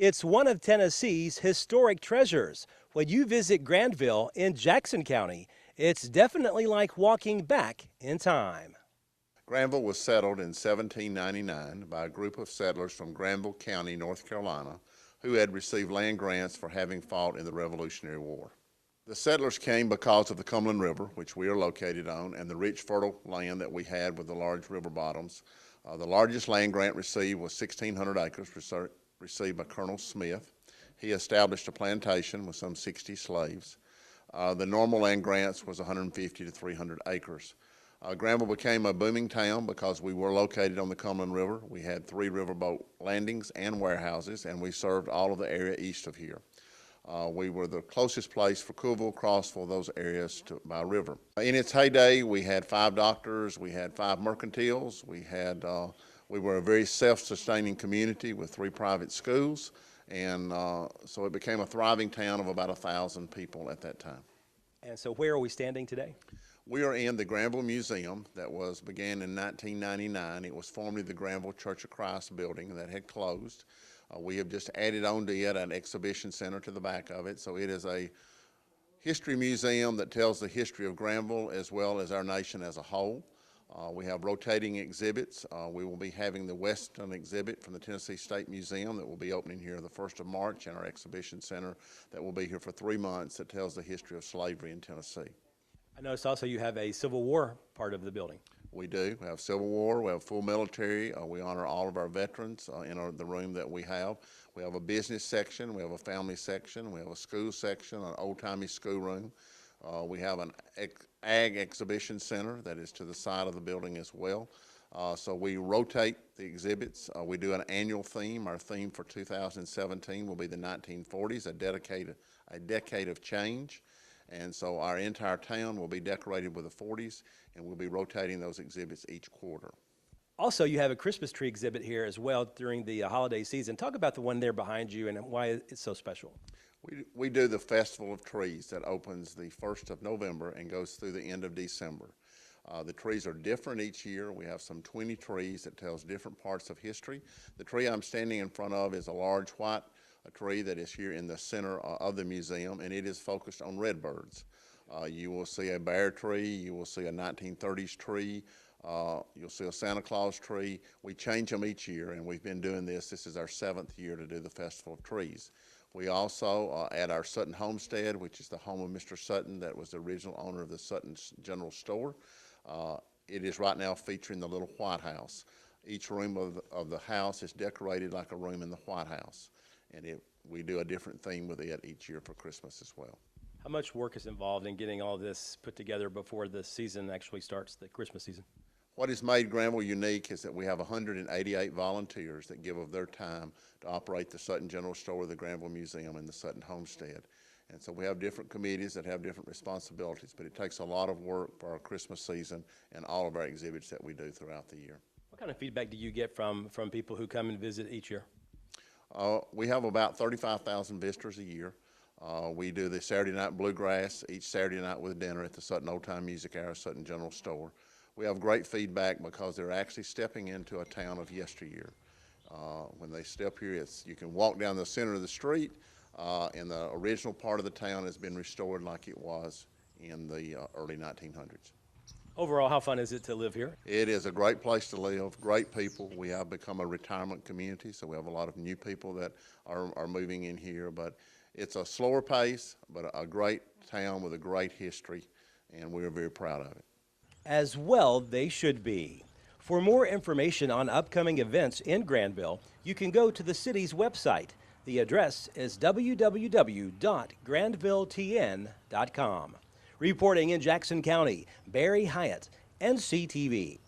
It's one of Tennessee's historic treasures. When you visit Granville in Jackson County, it's definitely like walking back in time. Granville was settled in 1799 by a group of settlers from Granville County, North Carolina, who had received land grants for having fought in the Revolutionary War. The settlers came because of the Cumberland River, which we are located on, and the rich, fertile land that we had with the large river bottoms. The largest land grant received was 1,600 acres, received by Colonel Smith. He established a plantation with some 60 slaves. The normal land grants was 150 to 300 acres. Granville became a booming town because we were located on the Cumberland River. We had 3 riverboat landings and warehouses, and we served all of the area east of here. We were the closest place for Coolville, Crossville, those areas by river. In its heyday, we had 5 doctors, we had 5 mercantiles, we were a very self-sustaining community with 3 private schools, and so it became a thriving town of about 1,000 people at that time. And so where are we standing today? We are in the Granville Museum that began in 1999. It was formerly the Granville Church of Christ building that had closed. We have just added on to it an exhibition center to the back of it. So it is a history museum that tells the history of Granville as well as our nation as a whole. We have rotating exhibits. We will be having the Western exhibit from the Tennessee State Museum that will be opening here the 1st of March in our exhibition center that will be here for 3 months that tells the history of slavery in Tennessee. I noticed also you have a Civil War part of the building. We do. We have Civil War. We have full military. We honor all of our veterans in the room that we have. We have a business section. We have a family section. We have a school section, an old-timey schoolroom. We have an ag exhibition center that is to the side of the building as well. So we rotate the exhibits. We do an annual theme. Our theme for 2017 will be the 1940s, a decade of change. And so our entire town will be decorated with the 40s, and we'll be rotating those exhibits each quarter. Also, you have a Christmas tree exhibit here as well during the holiday season. Talk about the one there behind you and why it's so special. We do the Festival of Trees that opens the 1st of November and goes through the end of December. The trees are different each year. We have some 20 trees that tells different parts of history. The tree I'm standing in front of is a large white tree that is here in the center of the museum, and it is focused on redbirds. You will see a bear tree, you will see a 1930s tree, you'll see a Santa Claus tree. We change them each year, and we've been doing this. This is our 7th year to do the Festival of Trees. We also, at our Sutton Homestead, which is the home of Mr. Sutton, that was the original owner of the Sutton General Store, it is right now featuring the little White House. Each room of the house is decorated like a room in the White House. And we do a different theme with it each year for Christmas as well. How much work is involved in getting all this put together before the season actually starts, the Christmas season? What has made Granville unique is that we have 188 volunteers that give of their time to operate the Sutton General Store, the Granville Museum, and the Sutton Homestead. And so we have different committees that have different responsibilities, but it takes a lot of work for our Christmas season and all of our exhibits that we do throughout the year. What kind of feedback do you get from people who come and visit each year? We have about 35,000 visitors a year. We do the Saturday Night Bluegrass each Saturday night with dinner at the Sutton Old Time Music Hour, Sutton General Store. We have great feedback because they're actually stepping into a town of yesteryear. When they step here, you can walk down the center of the street, and the original part of the town has been restored like it was in the early 1900s. Overall, how fun is it to live here? It is a great place to live, great people. We have become a retirement community, so we have a lot of new people that are moving in here. But it's a slower pace, but a great town with a great history, and we are very proud of it. As well, they should be. For more information on upcoming events in Granville, you can go to the city's website. The address is www.granvilletn.com. Reporting in Jackson County, Barry Hyatt, NCTV.